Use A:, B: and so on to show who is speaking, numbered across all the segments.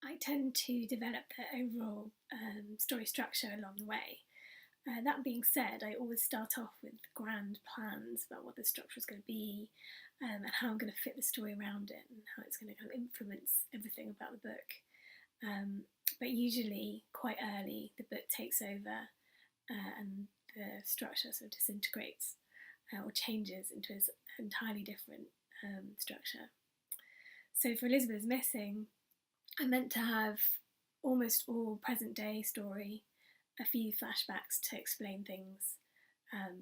A: I tend to develop the overall story structure along the way. That being said, I always start off with grand plans about what the structure is going to be, and how I'm going to fit the story around it and how it's going to kind of influence everything about the book. But usually, quite early, the book takes over and the structure sort of disintegrates or changes into an entirely different structure. So for Elizabeth's Missing, I meant to have almost all present day story, a few flashbacks to explain things,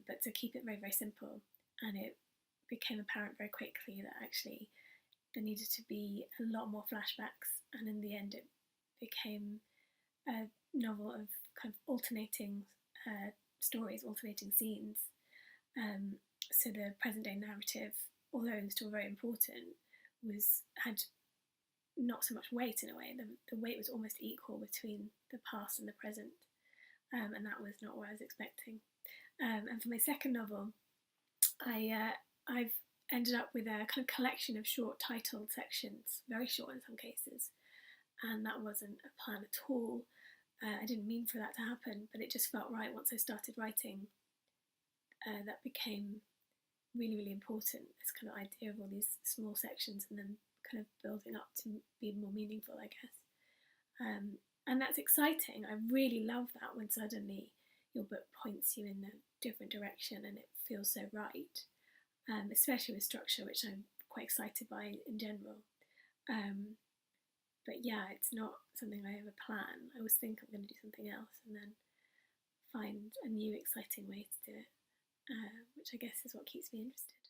A: but to keep it very, very simple. And it became apparent very quickly that actually there needed to be a lot more flashbacks, and in the end, it became a novel of kind of alternating stories, alternating scenes. So the present day narrative, although still very important, had not so much weight in a way. The weight was almost equal between the past and the present, and that was not what I was expecting. And for my second novel, I've ended up with a kind of collection of short titled sections, very short in some cases, and that wasn't a plan at all. I didn't mean for that to happen, but it just felt right once I started writing. That became really, really important, this kind of idea of all these small sections and then kind of building up to be more meaningful, I guess. And that's exciting. I really love that when suddenly your book points you in a different direction and it feels so right, especially with structure, which I'm quite excited by in general. But yeah, it's not something I ever plan. I always think I'm going to do something else and then find a new exciting way to do it, which I guess is what keeps me interested.